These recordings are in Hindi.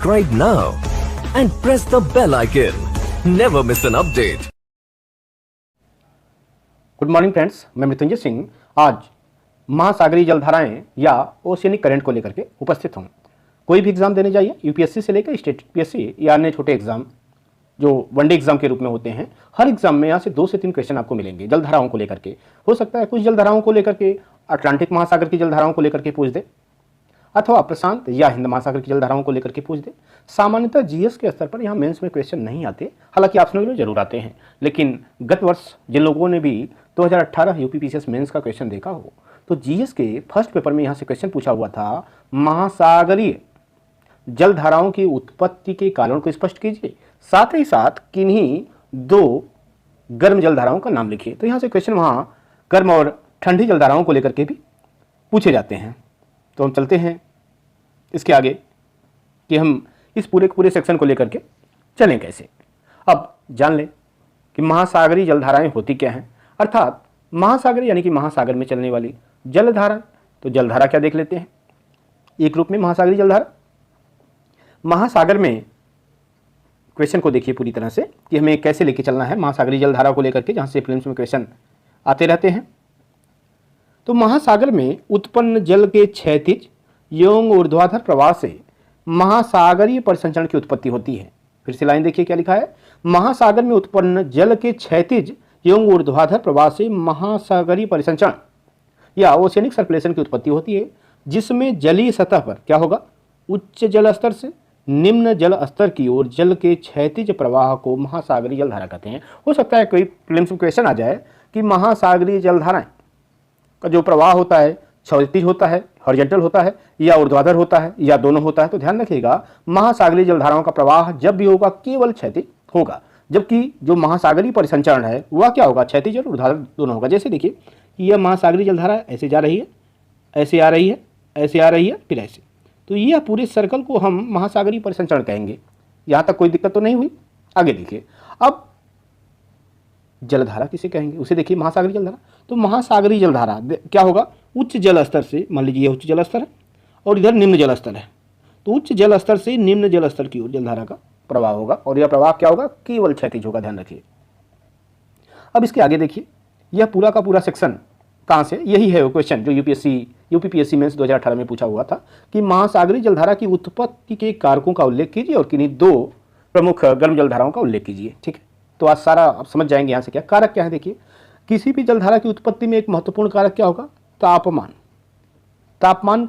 subscribe now and press the bell icon. Never miss an update. Good morning friends, मैं मृत्युंजय सिंह आज महासागरीय जलधाराएं या ओशियनिक करंट को लेकर के उपस्थित हूं। कोई भी एग्जाम देने जाइए, यूपीएससी से लेकर स्टेट पीएससी या अन्य छोटे एग्जाम जो वनडे एग्जाम के रूप में होते हैं, हर एग्जाम में यहाँ से 2 से 3 क्वेश्चन आपको मिलेंगे जलधाराओं को लेकर के। हो सकता है कुछ जलधाराओं को लेकर के अटलांटिक महासागर की जलधाराओं को लेकर के पूछ दे, अथवा प्रशांत या हिंद महासागर की जलधाराओं को लेकर के पूछ दे। सामान्यतः जीएस के स्तर पर यहाँ मेंस में क्वेश्चन नहीं आते, हालांकि ऑप्शनल में जरूर आते हैं। लेकिन गत वर्ष जिन लोगों ने भी 2018 यूपीपीसीएस मेंस का क्वेश्चन देखा हो, तो जीएस के फर्स्ट पेपर में यहाँ से क्वेश्चन पूछा हुआ था, महासागरीय जलधाराओं की उत्पत्ति के कारण को स्पष्ट कीजिए, साथ ही साथ किन्हीं 2 गर्म जलधाराओं का नाम लिखिए। तो यहाँ से क्वेश्चन वहाँ गर्म और ठंडी जलधाराओं को लेकर के भी पूछे जाते हैं। तो हम चलते हैं इसके आगे कि हम इस पूरे सेक्शन को लेकर के चलें कैसे। अब जान लें कि महासागरीय जलधाराएं होती क्या हैं, अर्थात महासागर यानी कि महासागर में चलने वाली जलधारा। तो जलधारा क्या देख लेते हैं एक रूप में महासागरीय जलधारा। महासागर में क्वेश्चन को देखिए पूरी तरह से कि हमें कैसे लेके चलना है महासागरीय जलधारा को लेकर के, जहां से फिल्म्स में क्वेश्चन आते रहते हैं। तो महासागर में उत्पन्न जल के क्षैतिज एवं ऊर्ध्वाधर प्रवाह से महासागरीय परिसंचरण की उत्पत्ति होती है। फिर से लाइन देखिए क्या लिखा है, महासागर में उत्पन्न जल के क्षैतिज एवं ऊर्ध्वाधर प्रवाह से महासागरीय परिसंचरण या ओशियनिक सर्कुलेशन की उत्पत्ति होती है, जिसमें जलीय सतह पर क्या होगा, उच्च जल स्तर से निम्न जल स्तर की ओर जल के क्षैतिज प्रवाह को महासागरीय जलधारा कहते हैं। हो सकता है कोई प्रीलिम्स में क्वेश्चन आ जाए कि महासागरीय जलधाराएं का जो प्रवाह होता है क्षैतिज होता है, हॉरिजॉन्टल होता है, या ऊर्ध्वाधर होता है, या दोनों होता है। तो ध्यान रखिएगा, महासागरीय जलधाराओं का प्रवाह जब भी होगा केवल क्षैतिज होगा, जबकि जो महासागरीय परिसंचरण है वह क्या होगा, क्षैतिज और ऊर्ध्वाधर दोनों होगा। जैसे देखिए यह महासागरीय जलधारा ऐसे जा रही है, ऐसे आ रही है, ऐसे आ रही है, फिर ऐसे। तो यह पूरे सर्कल को हम महासागरीय परिसंचरण कहेंगे। यहाँ तक कोई दिक्कत तो नहीं हुई। आगे देखिए, अब जलधारा किसे कहेंगे, उसे देखिए महासागरीय जलधारा। तो महासागरीय जलधारा क्या होगा, उच्च जल स्तर से, मान लीजिए उच्च जल स्तर है और इधर निम्न जल स्तर है, तो उच्च जल स्तर से निम्न जल स्तर की ओर जलधारा का प्रवाह होगा, और यह प्रवाह क्या होगा, केवल क्षैतिज होगा। ध्यान रखिए। अब इसके आगे देखिए, यह पूरा का पूरा सेक्शन कहाँ से, यही है वो क्वेश्चन जो यूपीपीएससी मेंस 2018 में पूछा हुआ था कि महासागरीय जलधारा की उत्पत्ति के कारकों का उल्लेख कीजिए और किन्हीं 2 प्रमुख गर्म जलधाराओं का उल्लेख कीजिए। ठीक है, तो आज सारा आप समझ जाएंगे यहाँ से क्या कारक क्या है। देखिए, किसी भी जलधारा की उत्पत्ति में एक महत्वपूर्ण कारक क्या होगा, तापमान। तापमान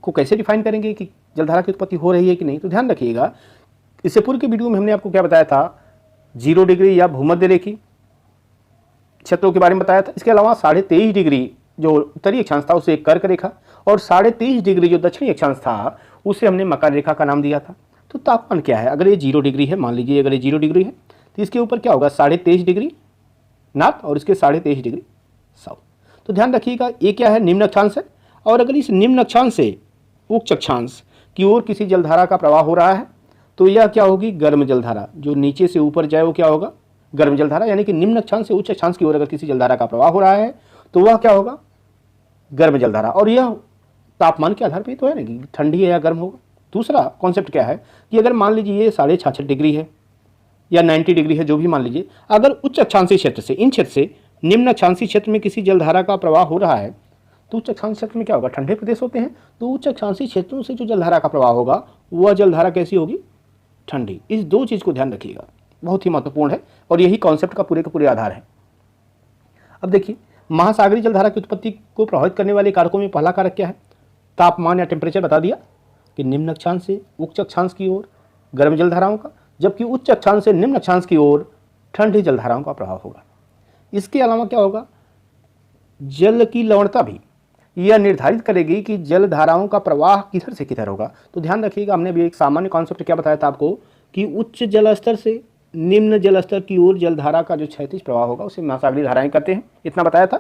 को कैसे डिफाइन करेंगे कि जलधारा की उत्पत्ति हो रही है कि नहीं। तो ध्यान रखिएगा, इससे पूर्व के वीडियो में हमने आपको क्या बताया था, 0 डिग्री या भूमध्य रेखी क्षेत्रों के बारे में बताया था। इसके अलावा 23.5 डिग्री जो उत्तरी अक्षांश था उसे कर्क रेखा, और 23.5 डिग्री जो दक्षिणी अक्षांश था उसे हमने मकर रेखा का नाम दिया था। तो तापमान क्या है, अगर ये 0 डिग्री है, मान लीजिए अगर ये 0 डिग्री है, तो इसके ऊपर क्या होगा, 23.5 डिग्री नॉर्थ और इसके 23.5 डिग्री साउथ। तो ध्यान रखिएगा, ये क्या है, निम्न अक्षांश है, और अगर इस निम्न अक्षांश से उच्च अक्षांश की ओर किसी जलधारा का प्रवाह हो रहा है, तो यह क्या होगी, गर्म जलधारा। जो नीचे से ऊपर जाए वो क्या होगा, गर्म जलधारा। यानी कि निम्न अक्षांश से उच्च अक्षांश की ओर अगर किसी जलधारा का प्रवाह हो रहा है तो वह क्या होगा, गर्म जलधारा। और यह तापमान के आधार पर तो है ना कि ठंडी है या गर्म होगा। दूसरा कॉन्सेप्ट क्या है कि अगर मान लीजिए ये 66.5 डिग्री है या 90 डिग्री है, जो भी मान लीजिए, अगर उच्च अक्षांशीय क्षेत्र से, इन क्षेत्र से निम्न अक्षांशीय क्षेत्र में किसी जलधारा का प्रवाह हो रहा है, तो उच्च अक्षांशीय क्षेत्र में क्या होगा, ठंडे प्रदेश होते हैं, तो उच्च अक्षांशीय क्षेत्रों से जो जलधारा का प्रवाह होगा वह जलधारा कैसी होगी, ठंडी। इस 2 चीज़ को ध्यान रखिएगा, बहुत ही महत्वपूर्ण है, और यही कॉन्सेप्ट का पूरे आधार है। अब देखिए, महासागरीय जलधारा की उत्पत्ति को प्रभावित करने वाले कारकों में पहला कारक क्या है, तापमान या टेम्परेचर बता दिया कि निम्न अक्षांश से उच्च अक्षांश की ओर गर्म जलधाराओं का, जबकि उच्च अक्षांश से निम्न अक्षांश की ओर ठंडी जलधाराओं का प्रभाव होगा। इसके अलावा क्या होगा, जल की लवणता भी यह निर्धारित करेगी कि जलधाराओं का प्रवाह किधर से किधर होगा। तो ध्यान रखिएगा, हमने भी एक सामान्य कॉन्सेप्ट क्या बताया था आपको कि उच्च जल स्तर से निम्न जल स्तर की ओर जलधारा का जो क्षैतिज प्रवाह होगा उसे महासागरीय धाराएं कहते हैं, इतना बताया था।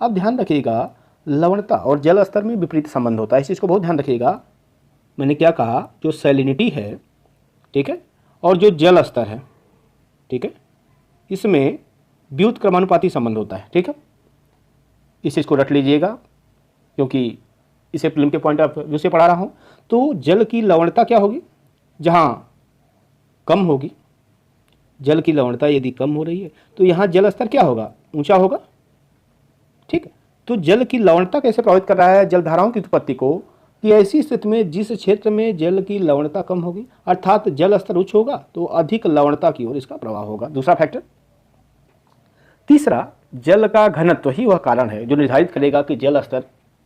अब ध्यान रखिएगा, लवणता और जल स्तर में विपरीत संबंध होता है, इस चीज़ को बहुत ध्यान रखिएगा। मैंने क्या कहा, जो सैलिनिटी है, ठीक है, और जो जल स्तर है, ठीक है, इसमें व्युत्क्रमानुपाती संबंध होता है। ठीक है, इस चीज़ को रट लीजिएगा क्योंकि इसे प्रीलिम के पॉइंट ऑफ व्यू से पढ़ा रहा हूँ। तो जल की लवणता क्या होगी, जहाँ कम होगी, जल की लवणता यदि कम हो रही है तो यहाँ जल स्तर क्या होगा, ऊंचा होगा। ठीक है, तो जल की लवणता कैसे प्रभावित कर रहा है जलधाराओं की उत्पत्ति को, कि ऐसी स्थिति में जिस क्षेत्र में जल की लवणता कम होगी अर्थात जल स्तर उच्च होगा तो अधिक लवणता की ओर इसका प्रवाह होगा, दूसरा फैक्टर। तीसरा, जल का घनत्व ही वह कारण है जो निर्धारित करेगा कि जल स्तर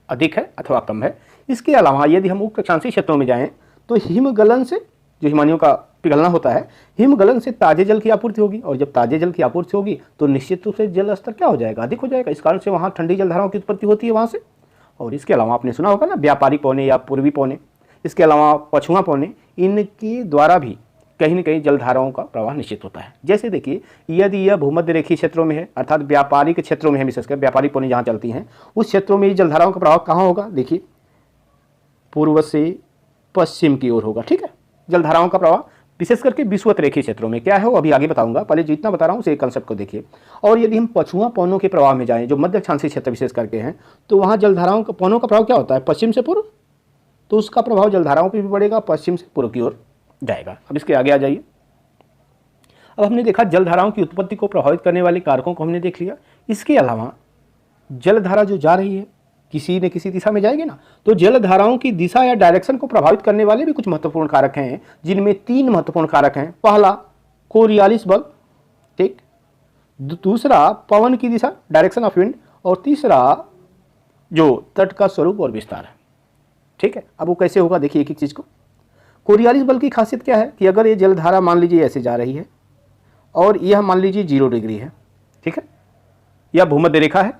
अधिक है अथवा कम है। इसके अलावा यदि हम उप अक्षांशीय क्षेत्रों में जाएं तो हिमगलन से, जो हिमानियों का पिघलना होता है, हिमगलन से ताजे जल की आपूर्ति होगी और जब ताजे जल की आपूर्ति होगी तो निश्चित रूप से जल स्तर क्या हो जाएगा, अधिक हो जाएगा। इस कारण से वहाँ ठंडी जलधाराओं की उत्पत्ति होती है वहाँ से। और इसके अलावा आपने सुना होगा ना व्यापारिक पौने या पूर्वी पौने, इसके अलावा पछुआ पौने, इनके द्वारा भी कहीं न कहीं जलधाराओं का प्रवाह निश्चित होता है। जैसे देखिए, यदि यह भूमध्य रेखीय क्षेत्रों में है अर्थात व्यापारिक क्षेत्रों में है, विशेषकर व्यापारिक पौने जहाँ चलती हैं उस क्षेत्रों में जलधाराओं का प्रभाव कहाँ होगा, देखिए पूर्व से पश्चिम की ओर होगा। ठीक है, जलधाराओं का प्रवाह विशेष करके विषुवत रेखीय क्षेत्रों में क्या है वो अभी आगे बताऊंगा, पहले जितना बता रहा हूँ उसे कंसेप्ट को देखिए। और यदि हम पछुआ पौनों के प्रवाह में जाएं जो मध्य अक्षांशीय क्षेत्र विशेष करके हैं तो वहाँ जलधाराओं का पौनों का प्रभाव क्या होता है, पश्चिम से पूर्व, तो उसका प्रभाव जलधाराओं पर भी बढ़ेगा, पश्चिम से पूर्व की ओर जाएगा। अब इसके आगे आ जाइए। अब हमने देखा जलधाराओं की उत्पत्ति को प्रभावित करने वाले कारकों को हमने देख लिया। इसके अलावा जलधारा जो जा रही है किसी न किसी दिशा में जाएगी ना, तो जलधाराओं की दिशा या डायरेक्शन को प्रभावित करने वाले भी कुछ महत्वपूर्ण कारक हैं, जिनमें 3 महत्वपूर्ण कारक हैं। पहला कोरियालिस बल, ठीक, दूसरा पवन की दिशा, डायरेक्शन ऑफ विंड, और तीसरा जो तट का स्वरूप और विस्तार है। ठीक है, अब वो कैसे होगा देखिए एक एक चीज को। कोरियालिस बल की खासियत क्या है कि अगर ये जलधारा मान लीजिए ऐसे जा रही है और यह मान लीजिए 0 डिग्री है, ठीक है, या भूमध्य रेखा है,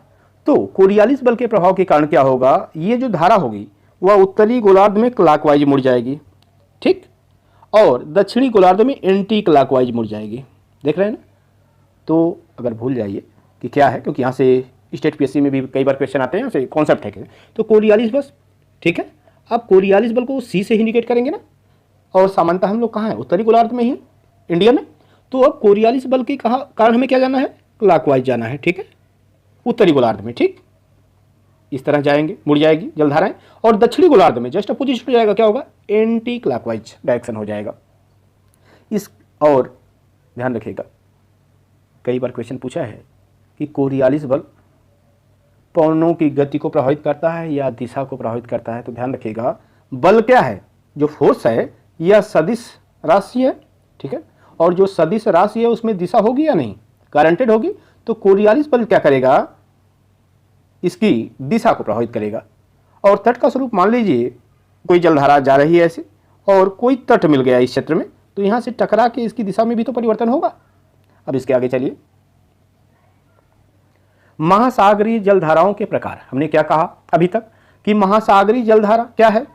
तो कोरियालिस बल के प्रभाव के कारण क्या होगा, ये जो धारा होगी वह उत्तरी गोलार्ध में क्लॉकवाइज मुड़ जाएगी, ठीक, और दक्षिणी गोलार्ध में एंटी क्लॉकवाइज मुड़ जाएगी। देख रहे हैं ना। तो अगर भूल जाइए कि क्या है, क्योंकि यहाँ से स्टेट पीएससी में भी कई बार क्वेश्चन आते हैं, कॉन्सेप्ट है। तो कोरियालिस बल, ठीक है, अब कोरियालिस बल को सी से इंडिकेट करेंगे ना, और सामान्यतः हम लोग कहाँ हैं, उत्तरी गोलार्ध में ही, इंडिया में। तो अब कोरियालिस बल के कारण हमें क्या जाना है, क्लॉकवाइज जाना है, ठीक है, उत्तरी गोलार्ध में, ठीक, इस तरह जाएंगे, मुड़ जाएगी जलधाराएं, और दक्षिणी गोलार्ध में जस्ट अपोजिट हो जाएगा, क्या होगा, एंटी क्लॉकवाइज डायरेक्शन हो जाएगा। इस और ध्यान रखिएगा, कई बार क्वेश्चन पूछा है कि कोरियालिस बल पवनों की गति को प्रभावित करता है या दिशा को प्रभावित करता है, तो ध्यान रखिएगा बल क्या है, जो फोर्स है यह सदिश राशि है, ठीक है, और जो सदिश राशि है उसमें दिशा होगी या नहीं, करंटेड होगी। तो कोरियालिस बल क्या करेगा, इसकी दिशा को प्रभावित करेगा। और तट का स्वरूप मान लीजिए कोई जलधारा जा रही है ऐसे और कोई तट मिल गया इस क्षेत्र में, तो यहां से टकरा के इसकी दिशा में भी तो परिवर्तन होगा। अब इसके आगे चलिए, महासागरीय जलधाराओं के प्रकार। हमने क्या कहा अभी तक कि महासागरीय जलधारा क्या है,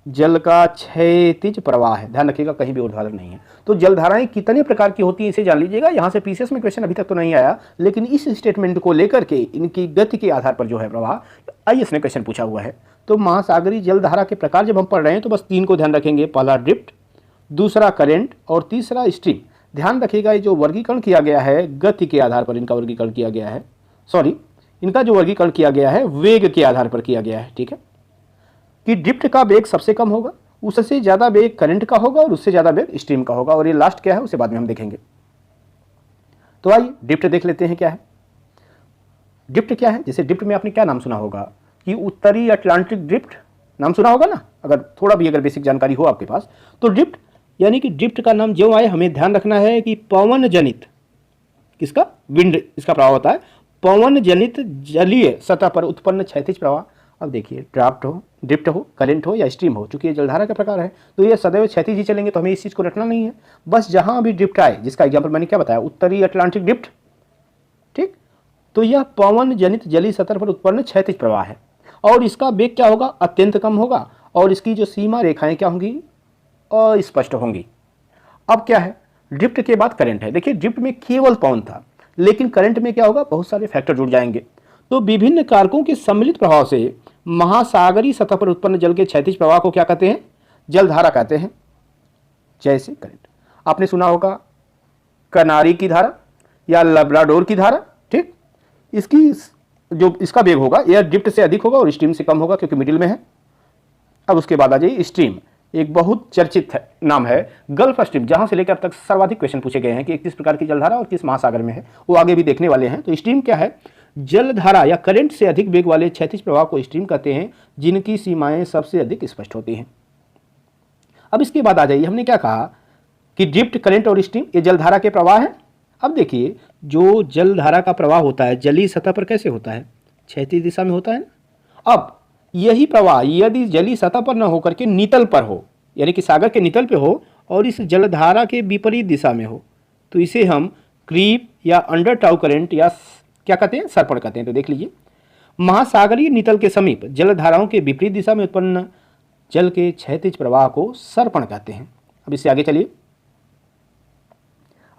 जल का क्षैतिज प्रवाह है। ध्यान रखिएगा कहीं भी ऊर्ध्वाधर नहीं है। तो जलधाराएं कितने प्रकार की होती हैं इसे जान लीजिएगा। यहां से पीसीएस में क्वेश्चन अभी तक तो नहीं आया, लेकिन इस स्टेटमेंट को लेकर के इनकी गति के आधार पर जो है प्रवाह आईएएस ने क्वेश्चन पूछा हुआ है। तो महासागरीय जलधारा के प्रकार जब हम पढ़ रहे हैं तो बस 3 को ध्यान रखेंगे, पहला ड्रिफ्ट, दूसरा करेंट और तीसरा स्ट्रीम। ध्यान रखिएगा ये जो वर्गीकरण किया गया है गति के आधार पर इनका वर्गीकरण किया गया है, इनका जो वर्गीकरण किया गया है वेग के आधार पर किया गया है, ठीक है, कि ड्रिफ्ट का वेग सबसे कम होगा, उससे ज्यादा वेग करंट का होगा और उससे ज्यादा वेग स्ट्रीम का होगा, और ये लास्ट क्या है उसे बाद में हम देखेंगे। तो आइए ड्रिफ्ट देख लेते हैं क्या है। ड्रिफ्ट क्या है, जैसे ड्रिफ्ट में आपने क्या नाम सुना होगा कि उत्तरी अटलांटिक ड्रिफ्ट नाम सुना होगा ना, अगर थोड़ा भी अगर बेसिक जानकारी हो आपके पास। तो ड्रिफ्ट यानी कि ड्रिफ्ट का नाम जो आए हमें ध्यान रखना है कि पवन जनित, किसका, विंड इसका प्रभाव होता है, पवन जनित जलीय सतह पर उत्पन्न क्षैतिज प्रवाह। अब देखिए ड्रिफ्ट हो, करंट हो या स्ट्रीम हो, चूंकि ये जलधारा का प्रकार है तो ये सदैव क्षैतिज ही चलेंगे, तो हमें इस चीज को रखना नहीं है। बस जहां भी ड्रिफ्ट आए, जिसका एग्जांपल मैंने क्या बताया, उत्तरी अटलांटिक ड्रिफ्ट, ठीक, तो यह पवन जनित जलीय सतह पर उत्पन्न क्षैतिज प्रवाह है और इसका वेग क्या होगा, अत्यंत कम होगा, और इसकी जो सीमा रेखाएं क्या होंगी, अस्पष्ट होंगी। अब क्या है, ड्रिफ्ट के बाद करंट है। देखिए ड्रिफ्ट में केवल पवन था, लेकिन करंट में क्या होगा, बहुत सारे फैक्टर जुड़ जाएंगे। तो विभिन्न कारकों के सम्मिलित प्रभाव से महासागरीय सतह पर उत्पन्न जल के क्षैतिज प्रवाह को क्या कहते हैं, जलधारा कहते हैं। जैसे करंट आपने सुना होगा, कनारी की धारा या लब्राडोर की धारा, ठीक, इसकी जो इसका वेग होगा यह ड्रिफ्ट से अधिक होगा और स्ट्रीम से कम होगा क्योंकि मिडिल में है। अब उसके बाद आ जाइए स्ट्रीम, एक बहुत चर्चित नाम है गल्फ स्ट्रीम, जहां से लेकर अब तक सर्वाधिक क्वेश्चन पूछे गए हैं कि किस प्रकार की जलधारा और किस महासागर में है, वो आगे भी देखने वाले हैं। तो स्ट्रीम क्या है? जलधारा या करंट से अधिक वेग वाले क्षैतिज प्रवाह को स्ट्रीम कहते हैं, जिनकी सीमाएं सबसे अधिक स्पष्ट होती हैं। अब इसके बाद आ जाइए, हमने क्या कहा कि ड्रिफ्ट, करंट और स्ट्रीम ये जलधारा के प्रवाह है। अब देखिए, जो जलधारा का प्रवाह होता है जलीय सतह पर कैसे होता है? क्षैतिज दिशा में होता है ना। अब यही प्रवाह यदि जलीय सतह पर न होकर के नितल पर हो, यानी कि सागर के नितल पे हो और इस जलधारा के विपरीत दिशा में हो, तो इसे हम क्रीप या अंडरटाउ करंट या क्या कहते हैं? सर्पण कहते हैं। तो देख लीजिए, महासागरीय नितल के समीप जलधाराओं के विपरीत दिशा में उत्पन्न जल के क्षैतिज प्रवाह को सर्पण कहते हैं। अब इससे आगे चलिए,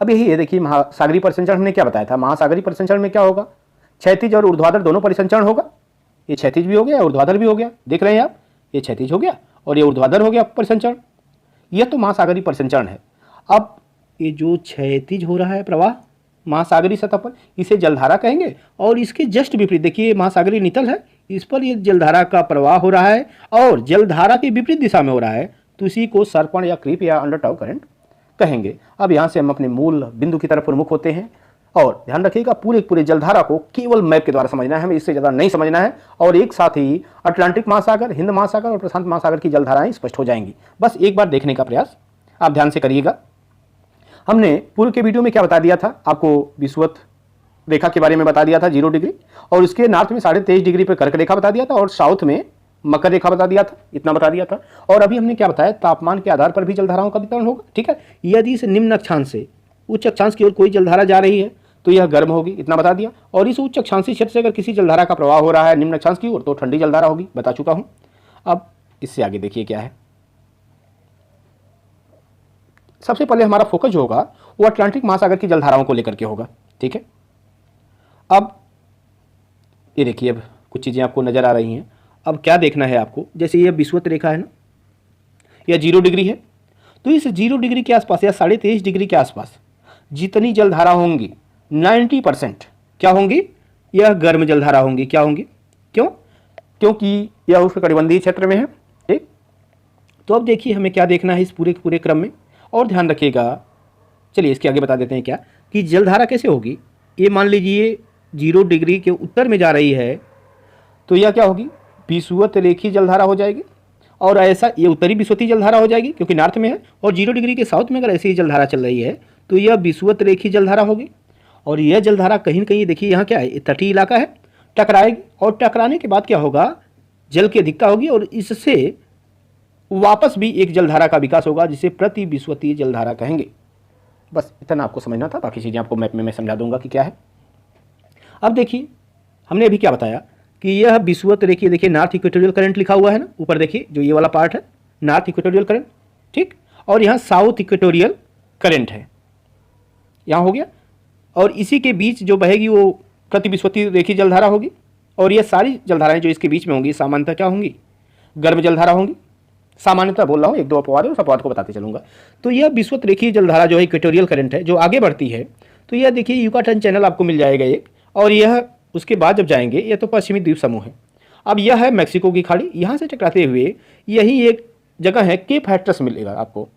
अब यही है, देखिए महासागरीय परिसंचरण हमने क्या बताया था? महासागरीय परिसंचरण में क्या होगा? क्षैतिज और ऊर्ध्वाधर दोनों परिसंचरण होगा। ये क्षैतिज भी हो गया, ऊर्ध्वाधर भी हो गया, देख रहे हैं आप, ये क्षैतिज हो गया और ये ऊर्ध्वाधर हो गया परिसंचरण। यह तो महासागरीय परिसंचरण है। अब ये जो क्षैतिज हो रहा है प्रवाह महासागरीय सतह पर, इसे जलधारा कहेंगे। और इसके जस्ट विपरीत देखिए, महासागरीय नितल है, इस पर ये जलधारा का प्रवाह हो रहा है और जलधारा के विपरीत दिशा में हो रहा है, तो इसी को सर्पण या क्रीप या अंडरटाउ करंट कहेंगे। अब यहाँ से हम अपने मूल बिंदु की तरफ प्रमुख होते हैं और ध्यान रखिएगा, पूरे जलधारा को केवल मैप के द्वारा समझना है, हमें इससे ज़्यादा नहीं समझना है। और एक साथ ही अटलांटिक महासागर, हिंद महासागर और प्रशांत महासागर की जलधाराएं स्पष्ट हो जाएंगी। बस एक बार देखने का प्रयास आप ध्यान से करिएगा। हमने पूर्व के वीडियो में क्या बता दिया था? आपको विषुवत रेखा के बारे में बता दिया था 0 डिग्री, और उसके नॉर्थ में 23.5 डिग्री पर कर्क रेखा बता दिया था, और साउथ में मकर रेखा बता दिया था, इतना बता दिया था। और अभी हमने क्या बताया? तापमान के आधार पर भी जलधाराओं का वितरण होगा। ठीक है, यदि इस निम्न अक्षांश से उच्च अक्षांश की ओर कोई जलधारा जा रही है तो यह गर्म होगी, इतना बता दिया। और इस उच्च अक्षांशीय क्षेत्र से अगर किसी जलधारा का प्रवाह हो रहा है निम्न अक्षांश की ओर, तो ठंडी जलधारा होगी, बता चुका हूं। अब इससे आगे देखिए क्या है। सबसे पहले हमारा फोकस जो होगा वो अटलांटिक महासागर की जलधाराओं को लेकर के होगा। ठीक है, अब ये देखिए, अब कुछ चीज़ें आपको नजर आ रही हैं। अब क्या देखना है आपको? जैसे ये विषुवत रेखा है ना, यह 0 डिग्री है, तो इस 0 डिग्री के आसपास या 23.5 डिग्री के आसपास जितनी जलधारा होंगी 90% क्या होंगी? यह गर्म जलधारा होंगी। क्या होंगी? क्यों? क्योंकि यह उष्णकटिबंधीय क्षेत्र में है। ठीक, तो अब देखिए हमें क्या देखना है इस पूरे क्रम में, और ध्यान रखिएगा। चलिए इसके आगे बता देते हैं क्या कि जलधारा कैसे होगी। ये मान लीजिए 0 डिग्री के उत्तर में जा रही है, तो यह क्या होगी? विषुवत रेखीय जलधारा हो जाएगी। और ऐसा ये उत्तरी विषुवतीय जलधारा हो जाएगी क्योंकि नॉर्थ में है। और 0 डिग्री के साउथ में अगर ऐसी जलधारा चल रही है तो यह विषुवत रेखीय जलधारा होगी। और यह जलधारा कहीं न कहीं देखिए यहाँ क्या है, तटीय इलाका है, टकराएगी। और टकराने के बाद क्या होगा? जल की अधिकता होगी और इससे वापस भी एक जलधारा का विकास होगा, जिसे प्रति विषुवतीय जलधारा कहेंगे। बस इतना आपको समझना था, बाकी चीज़ें आपको मैप में मैं समझा दूंगा कि क्या है। अब देखिए, हमने अभी क्या बताया कि यह विषुवत रेखीय, देखिए नॉर्थ इक्वेटोरियल करंट लिखा हुआ है ना ऊपर, देखिए जो ये वाला पार्ट है नॉर्थ इक्वेटोरियल करंट। ठीक, और यहाँ साउथ इक्वेटोरियल करंट है, यहाँ हो गया। और इसी के बीच जो बहेगी वो प्रति विषुवतीय रेखीय जलधारा होगी। और ये सारी जलधाराएं जो इसके बीच में होंगी सामान्यतः क्या होंगी? गर्म जलधारा होंगी। सामान्यतः बोल रहा हूँ, एक दो अपवाद है, उस अपवाद को बताते चलूंगा। तो यह विषुवत रेखीय जलधारा जो है इक्वेटोरियल करंट है, जो आगे बढ़ती है, तो यह देखिए युकाटन चैनल आपको मिल जाएगा एक, और यह उसके बाद जब जाएंगे यह तो पश्चिमी द्वीप समूह है। अब यह है मैक्सिको की खाड़ी, यहाँ से टकराते हुए यही एक जगह है केप हैट्रस मिलेगा आपको।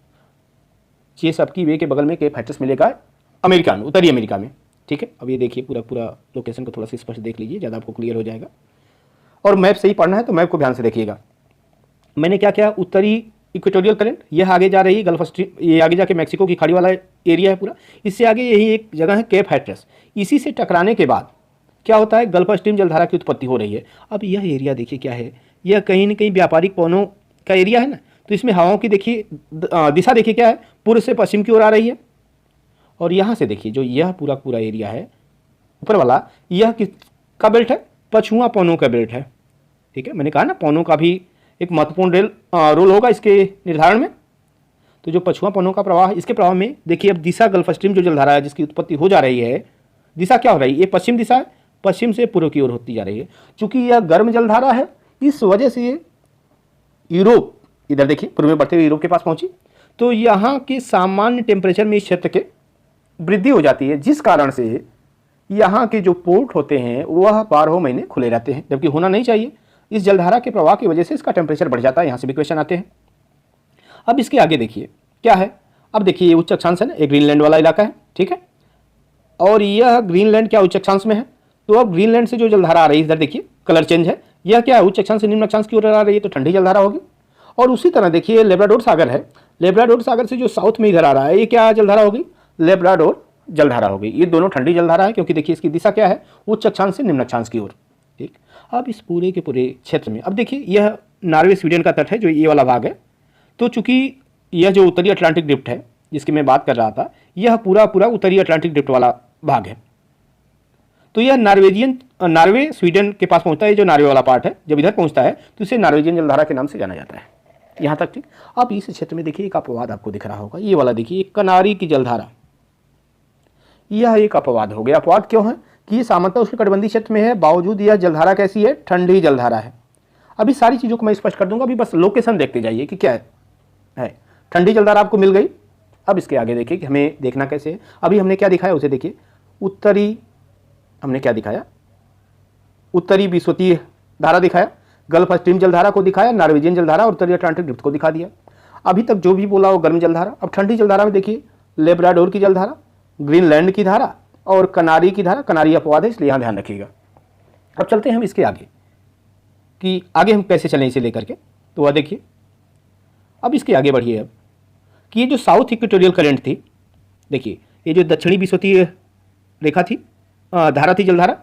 ये सबकी वे के बगल में केप हैट्रस मिलेगा अमेरिका में, उत्तरी अमेरिका में। ठीक है, अब ये देखिए पूरा लोकेशन को थोड़ा सा स्पष्ट देख लीजिए, ज़्यादा आपको क्लियर हो जाएगा। और मैप सही पढ़ना है तो मैप को ध्यान से देखिएगा। मैंने क्या किया? उत्तरी इक्वेटोरियल करंट, यह आगे जा रही है गल्फ स्ट्रीम, ये आगे जाके मैक्सिको की खाड़ी वाला एरिया है पूरा। इससे आगे यही एक जगह है केप हैट्रस। इसी से टकराने के बाद क्या होता है? गल्फ स्ट्रीम जलधारा की उत्पत्ति हो रही है। अब यह एरिया देखिए क्या है, यह कहीं न कहीं व्यापारिक पवनों का एरिया है ना, तो इसमें हवाओं की देखिए दिशा देखिए क्या है, पूर्व से पश्चिम की ओर आ रही है। और यहाँ से देखिए जो यह पूरा एरिया है ऊपर वाला, यह किसका बेल्ट है? पछुआ पवनों का बेल्ट है। ठीक है, मैंने कहा ना पवनों का भी एक महत्वपूर्ण रोल होगा इसके निर्धारण में। तो जो पछुआ पवनों का प्रवाह, इसके प्रवाह में देखिए अब दिशा गल्फ स्ट्रीम जो जलधारा है जिसकी उत्पत्ति हो जा रही है, दिशा क्या हो रही है? ये पश्चिम दिशा है, पश्चिम से पूर्व की ओर होती जा रही है। चूंकि यह गर्म जलधारा है, इस वजह से यूरोप, इधर देखिए पूर्व में बढ़ते हुए यूरोप के पास पहुंची, तो यहाँ के सामान्य टेम्परेचर में इस क्षेत्र के वृद्धि हो जाती है, जिस कारण से यहाँ के जो पोर्ट होते हैं वह 12 महीने खुले रहते हैं, जबकि होना नहीं चाहिए। इस जलधारा के प्रवाह की वजह से इसका टेम्परेचर बढ़ जाता है। यहाँ से भी क्वेश्चन आते हैं। अब इसके आगे देखिए क्या है। अब देखिए ये उच्च अक्षांश है ना, ये ग्रीनलैंड वाला इलाका है, ठीक है। और यह ग्रीनलैंड क्या उच्च अक्षांश में है, तो अब ग्रीनलैंड से जो जलधारा आ रही है इधर देखिए कलर चेंज है, यह क्या है उच्च अक्षांश से निम्न अक्षांश की ओर आ रही है, तो ठंडी जलधारा होगी। और उसी तरह देखिए लेब्राडोर सागर है, लेब्राडोर सागर से जो साउथ में इधर आ रहा है ये क्या जलधारा होगी, लेब्राडोर जलधारा होगी। ये दोनों ठंडी जलधारा है क्योंकि देखिए इसकी दिशा क्या है, उच्च अक्षांश से निम्न अक्षांश की ओर, ठीक। अब इस पूरे के पूरे क्षेत्र में अब देखिए यह नॉर्वे स्वीडन का तट है जो ये वाला भाग है। तो चूंकि यह जो उत्तरी अटलांटिक ड्रिफ्ट है जिसकी मैं बात कर रहा था, यह पूरा पूरा उत्तरी अटलांटिक ड्रिफ्ट वाला भाग है। तो यह नॉर्वे स्वीडन के पास पहुंचता है, जो नॉर्वे वाला पार्ट है जब इधर पहुंचता है तो इसे नॉर्वेजियन जलधारा के नाम से जाना जाता है। यहाँ तक ठीक। अब इस क्षेत्र में देखिए एक अपवाद आपको दिख रहा होगा, ये वाला देखिए कनारी की जलधारा, यह एक अपवाद हो गया। अपवाद क्यों है कि ये सामान्यतः उष्णकटिबंधीय क्षेत्र में है, बावजूद यह जलधारा कैसी है, ठंडी जलधारा है। अभी सारी चीज़ों को मैं स्पष्ट कर दूंगा, अभी बस लोकेशन देखते जाइए कि क्या है। ठंडी जलधारा आपको मिल गई। अब इसके आगे देखिए कि हमें देखना कैसे है। अभी हमने क्या दिखाया उसे देखिए, उत्तरी हमने क्या दिखाया, उत्तरी विषुवतीय धारा दिखाया, गल्फ स्ट्रीम जलधारा को दिखाया, नॉर्वेजियन जलधारा और उत्तरी अटलांटिक ड्रिफ्ट को दिखा दिया। अभी तक जो भी बोला वो गर्म जलधारा। अब ठंडी जलधारा में देखिए लेब्राडोर की जलधारा, ग्रीनलैंड की धारा और कनारी की धारा। कनारी अपवाद है इसलिए यहाँ ध्यान रखिएगा। अब चलते हैं हम इसके आगे कि आगे हम कैसे चलें इसे लेकर के, तो वह देखिए। अब इसके आगे बढ़िए अब कि ये जो साउथ इक्वेटोरियल करंट थी, देखिए ये जो दक्षिणी विषुवतीय रेखा थी, धारा थी जलधारा,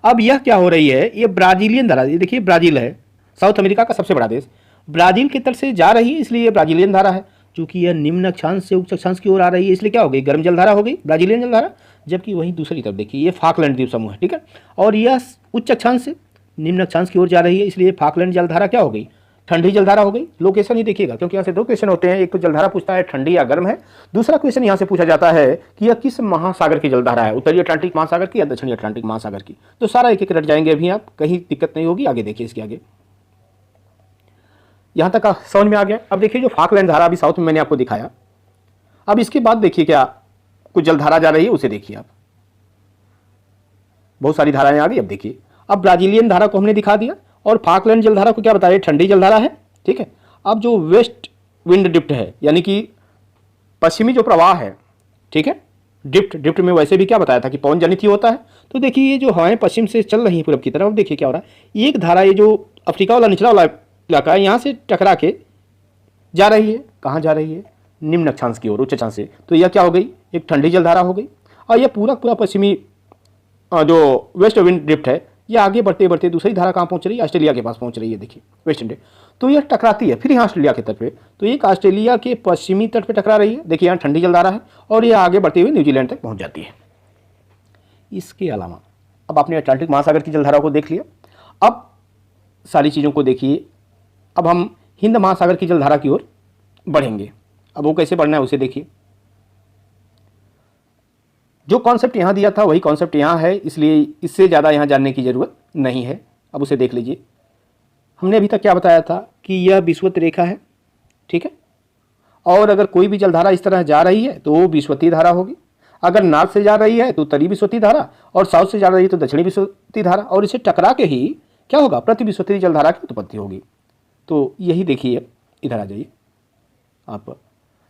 अब यह क्या हो रही है, ये ब्राजीलियन धारा, ये देखिए ब्राज़ील है साउथ अमेरिका का सबसे बड़ा देश, ब्राज़ील के तट से जा रही है इसलिए ये ब्राज़ीलियन धारा है। चूंकि यह निम्न अक्षांश से उच्च अक्षांश की ओर आ रही है इसलिए क्या हो गई, गर्म जलधारा हो गई, ब्राज़ीलियन जलधारा। जबकि वहीं दूसरी तरफ देखिए ये फाकलैंड द्वीप समूह है, ठीक है, और यह उच्च अक्षांश से निम्न अक्षांश की ओर जा रही है इसलिए फाकलैंड जलधारा क्या हो गई, ठंडी जलधारा हो गई। लोकेशन ही देखिएगा क्योंकि यहाँ से दो क्वेश्चन होते हैं, एक तो जलधारा पूछता है ठंडी या गर्म है, दूसरा क्वेश्चन यहाँ से पूछा जाता है कि यह किस महासागर की जलधारा है, उत्तरी अटलांटिक महासागर की या दक्षिणी अटलांटिक महासागर की। तो सारा एक एक रट जाएंगे अभी आप, कहीं दिक्कत नहीं होगी। आगे देखिए इसके आगे, यहाँ तक समझ में आ गया। अब देखिए जो फाकलैंड धारा अभी साउथ में मैंने आपको दिखाया, अब इसके बाद देखिए क्या कुछ जलधारा जा रही है उसे देखिए आप, बहुत सारी धाराएं आ गई। अब देखिए अब ब्राजीलियन धारा को हमने दिखा दिया और फाकलैंड जलधारा को क्या बताया, ठंडी जलधारा है, ठीक है। अब जो वेस्ट विंड ड्रिफ्ट है यानी कि पश्चिमी जो प्रवाह है, ठीक है, ड्रिफ्ट में वैसे भी क्या बताया था कि पवन जनित ही होता है। तो देखिए ये जो हवाएं पश्चिम से चल रही हैं पूरब की तरफ, देखिए क्या हो रहा है, एक धारा ये जो अफ्रीका वाला निचला वाला इलाका है यहाँ से टकरा के जा रही है, कहाँ जा रही है, निम्न अक्षांश की ओर, उच्च अक्षांश से। तो यह क्या हो गई, एक ठंडी जलधारा हो गई। और यह पूरा पूरा पश्चिमी जो वेस्ट विंड ड्रिफ्ट है ये आगे बढ़ते बढ़ते दूसरी धारा कहाँ पहुंच रही है, ऑस्ट्रेलिया के पास पहुंच रही है, देखिए वेस्ट इंडीज। तो यह टकराती है फिर यहाँ ऑस्ट्रेलिया के तट पे, तो एक ऑस्ट्रेलिया के पश्चिमी तट पे टकरा रही है, देखिए यहाँ ठंडी जलधारा है, और यह आगे बढ़ते हुए न्यूजीलैंड तक पहुंच जाती है। इसके अलावा अब आपने अटलांटिक महासागर की जलधारा को देख लिया, अब सारी चीज़ों को देखिए। अब हम हिंद महासागर की जलधारा की ओर बढ़ेंगे। अब वो कैसे बढ़ना है उसे देखिए। जो कॉन्सेप्ट यहाँ दिया था वही कॉन्सेप्ट यहाँ है, इसलिए इससे ज़्यादा यहाँ जानने की ज़रूरत नहीं है। अब उसे देख लीजिए। हमने अभी तक क्या बताया था कि यह विषुवत रेखा है, ठीक है, और अगर कोई भी जलधारा इस तरह जा रही है तो वो विषुवतीय धारा होगी। अगर नॉर्थ से जा रही है तो उत्तरी विषुवतीय धारा, और साउथ से जा रही है तो दक्षिणी विषुवतीय धारा, और इसे टकरा के ही क्या होगा, प्रति विषुवतीय जलधारा की उत्पत्ति होगी। तो यही देखिए, इधर आ जाइए आप,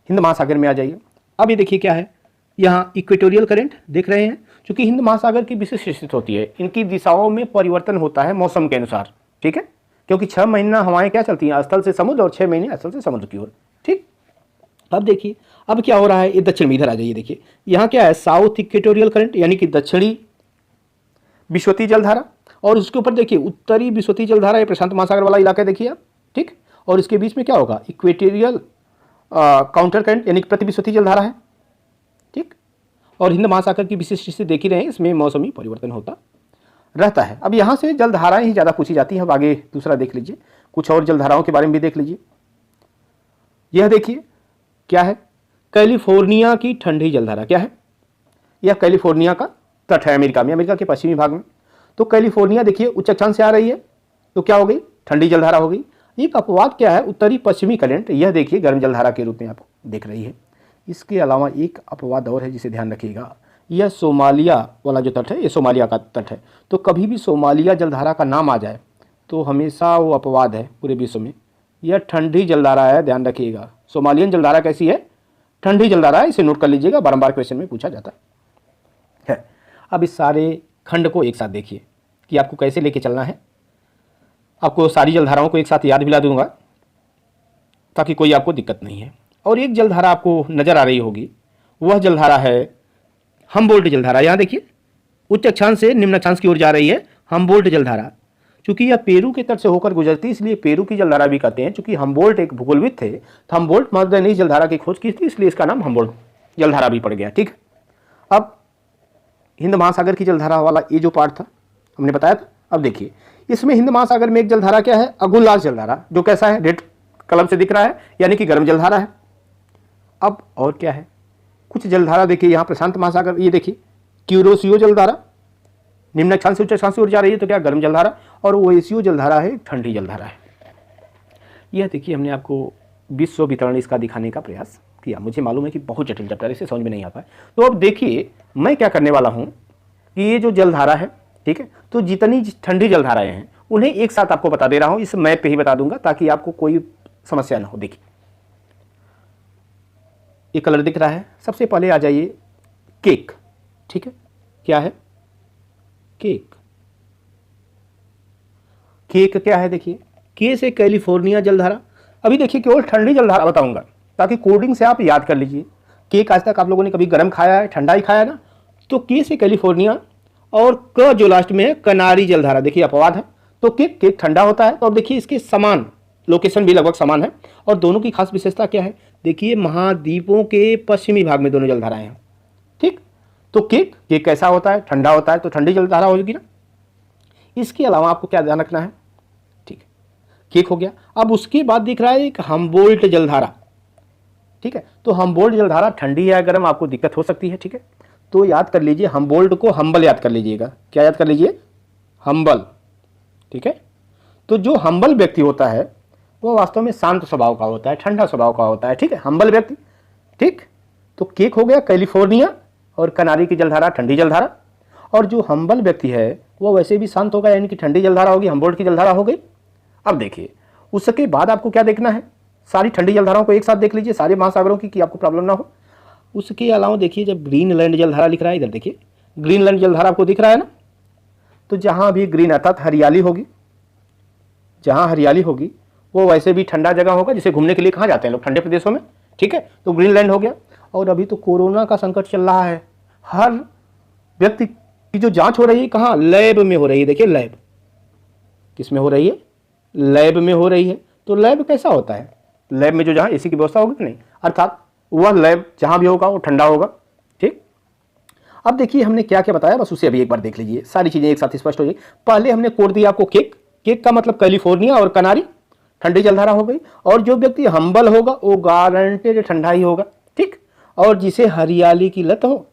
हिंद महासागर में आ जाइए। अब ये देखिए क्या है, यहाँ इक्वेटोरियल करंट देख रहे हैं। चूंकि हिंद महासागर की विशिष्ट स्थिति होती है, इनकी दिशाओं में परिवर्तन होता है मौसम के अनुसार, ठीक है, क्योंकि 6 महीना हवाएं क्या चलती हैं, स्थल से समुद्र, और 6 महीने स्थल से समुद्र की ओर, ठीक। अब देखिए अब क्या हो रहा है, ये दक्षिण में इधर आ जाइए। देखिए यहाँ क्या है, साउथ इक्वेटोरियल करंट यानी कि दक्षिणी विषुवतीय जलधारा, और उसके ऊपर देखिए उत्तरी विषुवतीय जलधारा, ये प्रशांत महासागर वाला इलाका देखिए आप, ठीक। और इसके बीच में क्या होगा, इक्वेटोरियल काउंटर करंट यानी कि प्रति विषुवतीय जलधारा है, ठीक। और हिंद महासागर की विशिष्ट स्थिति देख ही रहे हैं, इसमें मौसमी परिवर्तन होता रहता है। अब यहाँ से जलधाराएं ही ज़्यादा पूछी जाती हैं। अब आगे दूसरा देख लीजिए, कुछ और जलधाराओं के बारे में भी देख लीजिए। यह देखिए क्या है, कैलिफोर्निया की ठंडी जलधारा। क्या है, यह कैलिफोर्निया का तट है अमेरिका में, अमेरिका के पश्चिमी भाग में। तो कैलिफोर्निया देखिए उच्च अक्षांश से आ रही है, तो क्या हो गई, ठंडी जलधारा हो गई। एक अपवाद क्या है, उत्तरी पश्चिमी करंट, यह देखिए गर्म जलधारा के रूप में आप देख रही है। इसके अलावा एक अपवाद और है जिसे ध्यान रखिएगा, यह सोमालिया वाला जो तट है, ये सोमालिया का तट है। तो कभी भी सोमालिया जलधारा का नाम आ जाए तो हमेशा वो अपवाद है पूरे विश्व में, यह ठंडी जलधारा है, ध्यान रखिएगा। सोमालियन जलधारा कैसी है? ठंडी जलधारा है। इसे नोट कर लीजिएगा, बारंबार क्वेश्चन में पूछा जाता है। अब इस सारे खंड को एक साथ देखिए कि आपको कैसे लेके चलना है। आपको सारी जलधाराओं को एक साथ याद दिला दूंगा ताकि कोई आपको दिक्कत नहीं है। और एक जलधारा आपको नजर आ रही होगी, वह जलधारा है हमबोल्ट जलधारा। यहाँ देखिए, उच्च अक्षांश से निम्न अक्षांश की ओर जा रही है हमबोल्ट जलधारा। चूंकि यह पेरू के तट से होकर गुजरती, इसलिए पेरू की जलधारा भी कहते हैं। चूंकि हमबोल्ट एक भूगोलविद थे, तो हमबोल्ट महोदय ने इस जलधारा की खोज की थी, इसलिए इसका नाम हमबोल्ट जलधारा भी पड़ गया। ठीक है, अब हिंद महासागर की जलधारा वाला ये जो पार्ट था हमने बताया था। अब देखिए, इसमें हिंद महासागर में एक जलधारा क्या है? अगुलास जलधारा, जो कैसा है? रेड कलम से दिख रहा है, यानी कि गर्म जलधारा है। अब और क्या है? कुछ जलधारा देखिए यहाँ प्रशांत महासागर, ये देखिए क्यूरोसियो जलधारा, निम्न अक्षांश से उच्च अक्षांश से ओर जा रही है, तो क्या? गर्म जलधारा। और ओएसियो जलधारा है, ठंडी जलधारा है। यह देखिए, हमने आपको विश्व वितरण इसका दिखाने का प्रयास किया। मुझे मालूम है कि बहुत जटिल चैप्टर, इसे समझ में नहीं आता है। तो अब देखिए, मैं क्या करने वाला हूँ कि ये जो जलधारा है, ठीक है, तो जितनी ठंडी जलधाराएं हैं उन्हें एक साथ आपको बता दे रहा हूँ। इस मैप पे ही बता दूंगा ताकि आपको कोई समस्या ना हो। देखिए, ये कलर दिख रहा है। सबसे पहले आ जाइए केक। ठीक है, क्या है? केक। केक क्या है? देखिए, के से कैलिफोर्निया जलधारा। अभी देखिए, केवल ठंडी जलधारा बताऊंगा ताकि कोडिंग से आप याद कर लीजिए। केक आज तक आप लोगों ने कभी गर्म खाया है, ठंडा ही खाया ना? तो के से कैलिफोर्निया और क जो लास्ट में है कनारी जलधारा, देखिए अपवाद है। तो केक ठंडा होता है। तो अब देखिए, इसके समान लोकेशन भी लगभग समान है। और दोनों की खास विशेषता क्या है? देखिए, महाद्वीपों के पश्चिमी भाग में दोनों जलधाराएं हैं। ठीक, तो केक कैसा होता है? ठंडा होता है, तो ठंडी जलधारा होगी ना। इसके अलावा आपको क्या ध्यान रखना है? ठीक है, केक हो गया। अब उसके बाद दिख रहा है एक हमबोल्ट जलधारा। ठीक है, तो हमबोल्ट जलधारा ठंडी या गर्म, आपको दिक्कत हो सकती है। ठीक है, तो याद कर लीजिए, हमबोल्ट को हम्बल याद कर लीजिएगा। क्या याद कर लीजिए? हम्बल। ठीक है, तो जो हम्बल व्यक्ति होता है वो वास्तव में शांत स्वभाव का होता है, ठंडा स्वभाव का होता है। ठीक है, हम्बल व्यक्ति। ठीक, तो केक हो गया कैलिफोर्निया और कनारी की जलधारा ठंडी जलधारा। और जो हम्बल व्यक्ति है वो वैसे भी शांत होगा, यानी कि ठंडी जलधारा होगी, हमबोल्ट की जलधारा हो गई। अब देखिए, उसके बाद आपको क्या देखना है? सारी ठंडी जलधाराओं को एक साथ देख लीजिए, सारे महासागरों की, कि आपको प्रॉब्लम ना हो। उसके अलावा देखिए, जब ग्रीनलैंड जलधारा लिख रहा है, इधर देखिए ग्रीनलैंड जलधारा आपको दिख रहा है ना? तो जहां भी ग्रीन अर्थात हरियाली होगी, जहां हरियाली होगी वो वैसे भी ठंडा जगह होगा। जिसे घूमने के लिए कहाँ जाते हैं लोग? ठंडे प्रदेशों में। ठीक है, तो ग्रीनलैंड हो गया। और अभी तो कोरोना का संकट चल रहा है, हर व्यक्ति की जो जांच हो रही है कहाँ? लैब में हो रही है। देखिए, लैब किस में हो रही है? लैब में हो रही है। तो लैब कैसा होता है? लैब में जो जहाँ एसी की व्यवस्था होगी कि नहीं, अर्थात वह लैब जहां भी होगा वो ठंडा होगा। ठीक, अब देखिए हमने क्या क्या बताया, बस उसे अभी एक बार देख लीजिए, सारी चीजें एक साथ स्पष्ट हो जाएगी। पहले हमने कोड दिया आपको केक। केक का मतलब कैलिफोर्निया और कनारी, ठंडी जलधारा हो गई। और जो व्यक्ति हम्बल होगा वो गारंटेड ठंडा ही होगा। ठीक, और जिसे हरियाली की लत हो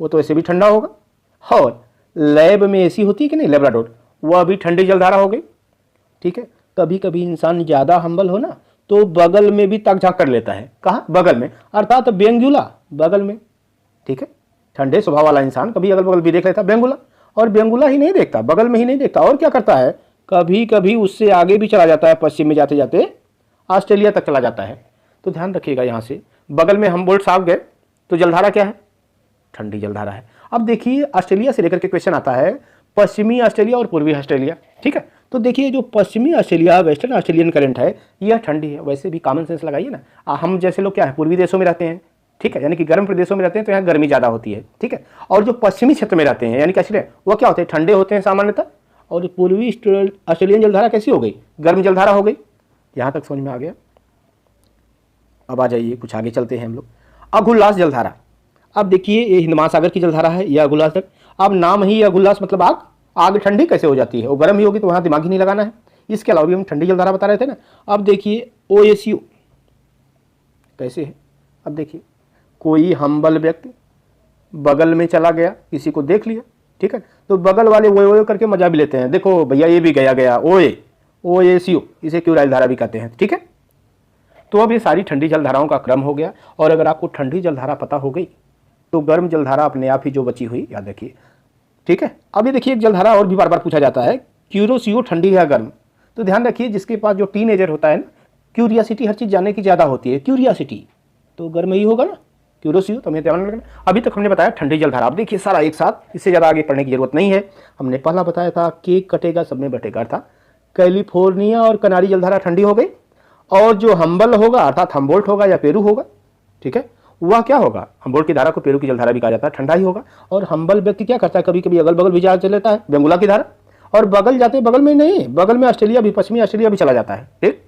वो तो ऐसे भी ठंडा होगा। और लैब में एसी होती है कि नहीं, लेब्राडोर, वह भी ठंडी जलधारा हो गई। ठीक है, कभी कभी इंसान ज्यादा हम्बल हो ना, तो बगल में भी ताक झांक कर लेता है। कहाँ? बगल में, अर्थात बेंगुला, बगल में। ठीक है, ठंडे स्वभाव वाला इंसान कभी अगल बगल भी देख लेता बेंगुला। और बेंगुला ही नहीं देखता, बगल में ही नहीं देखता, और क्या करता है? कभी कभी उससे आगे भी चला जाता है, पश्चिम में जाते जाते ऑस्ट्रेलिया तक चला जाता है। तो ध्यान रखिएगा, यहाँ से बगल में हमबोल्ट साहब गए तो जलधारा क्या है? ठंडी जलधारा है। अब देखिए, ऑस्ट्रेलिया से लेकर के क्वेश्चन आता है पश्चिमी ऑस्ट्रेलिया और पूर्वी ऑस्ट्रेलिया। ठीक है, तो देखिए, जो पश्चिमी ऑस्ट्रेलिया, वेस्टर्न ऑस्ट्रेलियन करंट है, यह ठंडी है। वैसे भी कॉमन सेंस लगाइए ना, हम जैसे लोग क्या है, पूर्वी देशों में रहते हैं। ठीक है, यानी कि गर्म प्रदेशों में रहते हैं, तो यहाँ गर्मी ज़्यादा होती है। ठीक है, और जो पश्चिमी क्षेत्र में रहते हैं यानी कि ऑस्ट्रेलिया, वो क्या होते हैं? ठंडे होते हैं सामान्यतः। और पूर्वी ऑस्ट्रेलियन जलधारा कैसी हो गई? गर्म जलधारा हो गई। यहाँ तक समझ में आ गया? अब आ जाइए, कुछ आगे चलते हैं हम लोग। अगुल्लास जलधारा। अब देखिए, ये हिंद महासागर की जलधारा है, यह अगुल्लास तक। अब नाम ही अगुल्लास मतलब आग। आग ठंडी कैसे हो जाती है? वो गर्म ही होगी, तो वहाँ दिमाग ही नहीं लगाना है। इसके अलावा भी हम ठंडी जलधारा बता रहे थे ना। अब देखिए, ओएसयू कैसे है? अब देखिए, कोई हम्बल व्यक्ति बगल में चला गया, किसी को देख लिया। ठीक है, तो बगल वाले ओए करके मजा भी लेते हैं, देखो भैया ये भी गया ओए, ओएसयू, इसे क्यों जलधारा भी कहते हैं। ठीक है, तो अब ये सारी ठंडी जलधाराओं का क्रम हो गया। और अगर आपको ठंडी जलधारा पता हो गई तो गर्म जलधारा अपने आप ही जो बची हुई याद रखिए। ठीक है, अब ये देखिए, एक जलधारा और भी बार बार पूछा जाता है, क्यूरोसियो ठंडी है गर्म? तो ध्यान रखिए, जिसके पास जो टीनेजर होता है ना, क्यूरियासिटी हर चीज़ जानने की ज़्यादा होती है, क्यूरियासिटी तो गर्म ही होगा ना, क्यूरोसी हो तो हमें ध्यान रखना। अभी तक हमने बताया ठंडी जलधारा, अब देखिए सारा एक साथ, इससे ज़्यादा आगे पढ़ने की जरूरत नहीं है। हमने पहला बताया था केक कटेगा सब में बटेगा था, कैलिफोर्निया और कनारी जलधारा ठंडी हो गई, और जो हम्बल होगा अर्थात हम्बोल्ट होगा या पेरू होगा, ठीक है, वह क्या होगा, हम्बोल्ट की धारा को पेरू की जलधारा भी कहा जाता है, ठंडा ही होगा। और हम्बल व्यक्ति क्या करता है, कभी कभी अगल बगल भी जा चल लेता है, बेंगुला की धारा, और बगल जाते बगल में नहीं, बगल में ऑस्ट्रेलिया भी, पश्चिमी ऑस्ट्रेलिया भी चला जाता है, ठीक,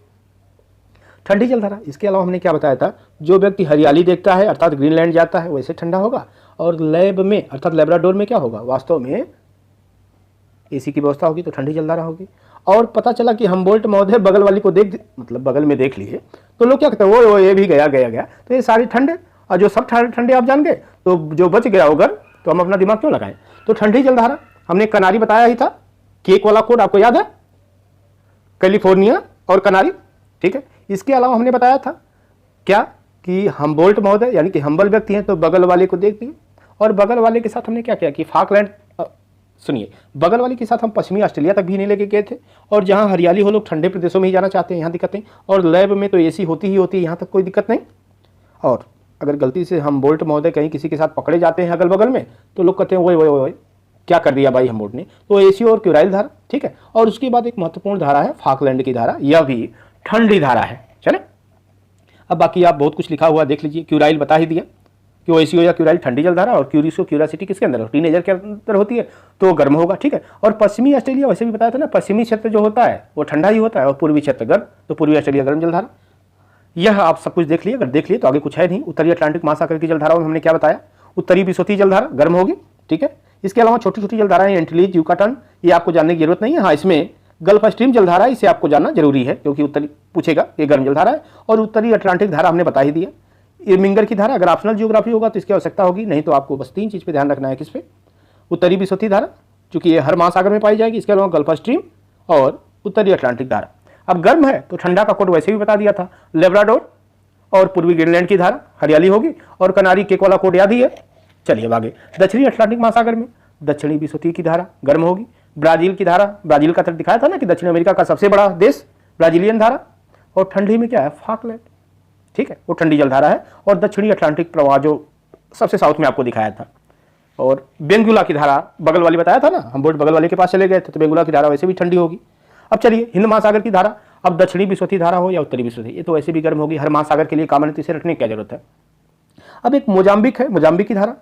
ठंडी जलधारा। इसके अलावा हमने क्या बताया था, जो व्यक्ति हरियाली देखता है अर्थात ग्रीनलैंड जाता है वैसे ठंडा होगा, और लैब में अर्थात लेब्राडोर में क्या होगा, वास्तव में एसी की व्यवस्था होगी तो ठंडी जलधारा होगी। और पता चला कि हम्बोल्ट महोदय बगल वाली को देख, मतलब बगल में देख लिए तो लोग क्या कहते हैं, वो ये भी गया गया गया, तो ये सारी ठंडे, और जो सब ठंडे आप जान गए तो जो बच गया उगर, तो हम अपना दिमाग क्यों लगाएं। तो ठंडी जलधारा हमने कनारी बताया ही था, केक वाला कोड आपको याद है, कैलिफोर्निया और कनारी, ठीक है। इसके अलावा हमने बताया था क्या कि हम्बोल्ट महोदय यानी कि हम्बल व्यक्ति हैं तो बगल वाले को देख दिए, और बगल वाले के साथ हमने क्या किया कि फाकलैंड, सुनिए, बगल वाले के साथ हम पश्चिमी ऑस्ट्रेलिया तक भी नहीं लेके गए थे, और जहां हरियाली हो लोग ठंडे प्रदेशों में ही जाना चाहते हैं, यहाँ दिक्कत नहीं, और लैब में तो एसी होती ही होती है, यहाँ तक कोई दिक्कत नहीं। और अगर गलती से हम्बोल्ट महोदय कहीं किसी के साथ पकड़े जाते हैं अगल बगल में तो लोग कहते हैं वो क्या कर दिया भाई हम्बोल्ट ने, तो एसी और क्यूराइल धारा, ठीक है। और उसके बाद एक महत्वपूर्ण धारा है फाकलैंड की धारा, यह भी ठंडी धारा है। चले, अब बाकी आप बहुत कुछ लिखा हुआ देख लीजिए, क्यूराइल बता ही दिया कि ओएसीओ या क्यूराइल ठंडी जलधारा, और क्यूरिसो क्यूरासिटी किसके अंदर, टीनेजर के अंदर होती है तो गर्म होगा, ठीक है। और पश्चिमी ऑस्ट्रेलिया वैसे भी बताया था ना, पश्चिमी क्षेत्र जो होता है वो ठंडा ही होता है, और पूर्वी क्षेत्र गर्म, तो पूर्वी ऑस्ट्रेलिया गर्म जलधारा। यह आप सब कुछ देख लिए, अगर देख लिए तो आगे कुछ है नहीं। उत्तरी अटलांटिक महासागर की जलधाराओं में हमने क्या बताया, उत्तरी विसोती जलधारा गर्म होगी, ठीक है। इसके अलावा छोटी छोटी जलधाराएं एंटीलीज, यूकाटन, ये आपको जानने की जरूरत नहीं है। हाँ, इसमें गल्फ स्ट्रीम जलधारा, इसे आपको जानना जरूरी है क्योंकि उत्तरी पूछेगा, ये गर्म जलधारा है। और उत्तरी अटलांटिक धारा हमने बता ही दिया। इरमिंगर की धारा, अगर ऑप्शनल जियोग्राफी होगा तो इसकी आवश्यकता होगी, नहीं तो आपको बस 3 चीज पे ध्यान रखना है। किस पे, उत्तरी विसोती धारा, चूंकि ये हर महासागर में पाई जाएगी। इसके अलावा गल्फ स्ट्रीम और उत्तरी अटलांटिक धारा। अब गर्म है तो ठंडा का कोड वैसे भी बता दिया था, लेब्राडोर और पूर्वी ग्रीनलैंड की धारा, हरियाली होगी, और कनारी केक वाला कोड याद ही है। चलिए अब आगे, दक्षिणी अटलांटिक महासागर में दक्षिणी विसुती की धारा गर्म होगी। ब्राजील की धारा, ब्राजील का तट दिखाया था ना कि दक्षिण अमेरिका का सबसे बड़ा देश, ब्राजीलियन धारा। और ठंडी में क्या है, फाकलैंड, ठीक है, वो ठंडी जलधारा है। और दक्षिणी अटलांटिक प्रवाह जो सबसे साउथ में आपको दिखाया था। और बेंगुला की धारा बगल वाली बताया था ना, हम बोर्ड बगल वाले के पास चले गए थे, तो बेंगुला की धारा वैसे भी ठंडी होगी। अब चलिए हिंद महासागर की धारा, अब दक्षिणी विसुती धारा हो या उत्तरी विसुती, ये तो वैसे भी गर्म होगी, हर महासागर के लिए कॉमन है, तो इसे रखने की क्या जरूरत है। अब एक मोजाम्बिक है, मोजाम्बिक की धारा,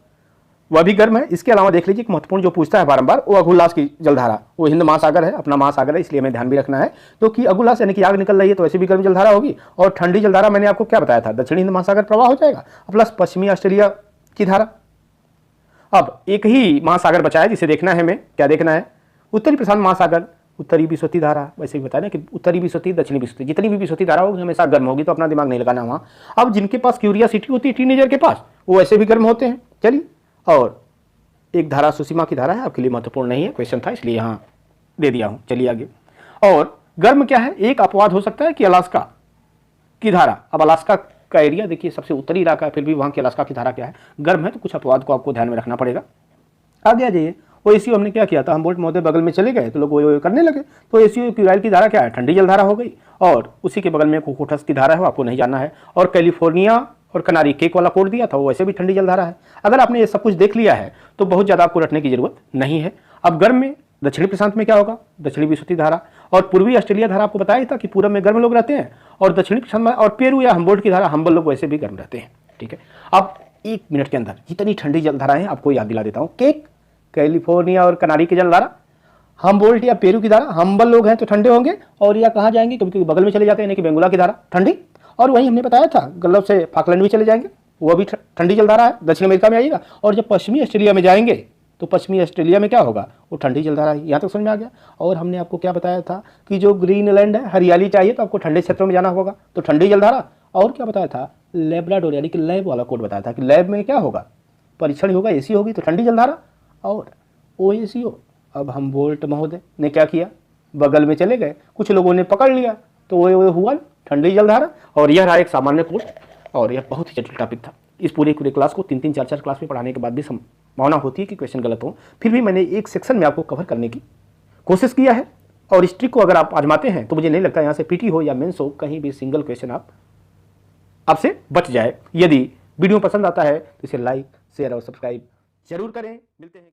वह भी गर्म है। इसके अलावा देख लीजिए, एक महत्वपूर्ण जो पूछता है बारंबार, वो अगुलास की जलधारा, वो हिंद महासागर है, अपना महासागर है, इसलिए हमें ध्यान भी रखना है। तो कि अगुलास यानी कि आग निकल रही है, तो वैसे भी गर्म जलधारा होगी। और ठंडी जलधारा मैंने आपको क्या बताया था, दक्षिणी हिंद महासागर प्रवाह हो जाएगा, प्लस पश्चिमी ऑस्ट्रेलिया की धारा। अब एक ही महासागर बचा है जिसे देखना है, हमें क्या देखना है, उत्तरी प्रशांत महासागर, उत्तरी विसुती धारा। वैसे भी बताया ना कि उत्तरी विसुती, दक्षिणी विसुती, जितनी भी विसुती धारा होगी हमेशा गर्म होगी, तो अपना दिमाग नहीं लगाना वहाँ। अब जिनके पास क्यूरियोसिटी होती है टीनेजर के पास, वो वैसे भी गर्म होते हैं। चलिए, और एक धारा सुसीमा की धारा है, आपके लिए महत्वपूर्ण नहीं है, क्वेश्चन था इसलिए यहाँ दे दिया हूँ। चलिए आगे, और गर्म क्या है, एक अपवाद हो सकता है कि अलास्का की धारा। अब अलास्का का एरिया देखिए सबसे उत्तरी इलाका है, फिर भी वहाँ की अलास्का की धारा क्या है, गर्म है, तो कुछ अपवाद को आपको ध्यान में रखना पड़ेगा। आगे आ जाइए, वो एसीओ हमने क्या किया था, हम बोल्ट महोदय बगल में चले गए तो लोग वो करने लगे, तो एसीओ क्यूराइल की धारा क्या है, ठंडी जलधारा हो गई। और उसी के बगल में कोकोटस की धारा है, आपको नहीं जानना है। और कैलिफोर्निया और कनारी केक वाला कोड दिया था, वो वैसे भी ठंडी जलधारा है। अगर आपने ये सब कुछ देख लिया है तो बहुत ज़्यादा आपको रटने की जरूरत नहीं है। अब गर्म में दक्षिणी प्रशांत में क्या होगा, दक्षिणी विसुती धारा। और पूर्वी ऑस्ट्रेलिया धारा आपको बताया था कि पूरब में गर्म लोग रहते हैं, और दक्षिणी प्रशांत में और पेरू या हम्बोल्ट की धारा, हम्बल लोग वैसे भी गर्म रहते हैं, ठीक है। अब 1 मिनट के अंदर जितनी ठंडी जलधाराएं आपको याद दिला देता हूँ, केक, कैलिफोर्निया और कनारी की जलधारा, हम्बोल्ट या पेरू की धारा, हम्बल लोग हैं तो ठंडे होंगे, और या कहाँ जाएंगे, क्योंकि बगल में चले जाते हैं, यानी कि बेंगुला की धारा ठंडी। और वहीं हमने बताया था गल्फ से फाकलैंड भी चले जाएंगे, वो भी ठंडी जलधारा है, दक्षिण अमेरिका में आइएगा। और जब पश्चिमी ऑस्ट्रेलिया में जाएंगे तो पश्चिमी ऑस्ट्रेलिया में क्या होगा, वो ठंडी जलधारा है। यहाँ तक समझ में आ गया। और हमने आपको क्या बताया था कि जो ग्रीनलैंड है, हरियाली चाहिए तो आपको ठंडे क्षेत्रों में जाना होगा, तो ठंडी जलधारा। और क्या बताया था, लेब्राडोर यानी कि लैब वाला कोड बताया था कि लैब में क्या होगा, परीक्षण होगा, एसी होगी, तो ठंडी जलधारा। और ओएसीओ, अब हम बोल्ट महोदय ने क्या किया, बगल में चले गए, कुछ लोगों ने पकड़ लिया, तो वो हुआ ठंडी जलधारा। और यह रहा एक सामान्य कोड, और यह बहुत ही जटिल टॉपिक था। इस पूरे क्लास को 3-3, 4-4 क्लास में पढ़ाने के बाद भी संभावना होती है कि क्वेश्चन गलत हो, फिर भी मैंने एक सेक्शन में आपको कवर करने की कोशिश किया है। और इस ट्रिक को अगर आप आजमाते हैं तो मुझे नहीं लगता यहाँ से पीटी हो या मेंस हो, कहीं भी सिंगल क्वेश्चन आपसे बच जाए। यदि वीडियो पसंद आता है तो इसे लाइक, शेयर और सब्सक्राइब जरूर करें। मिलते हैं।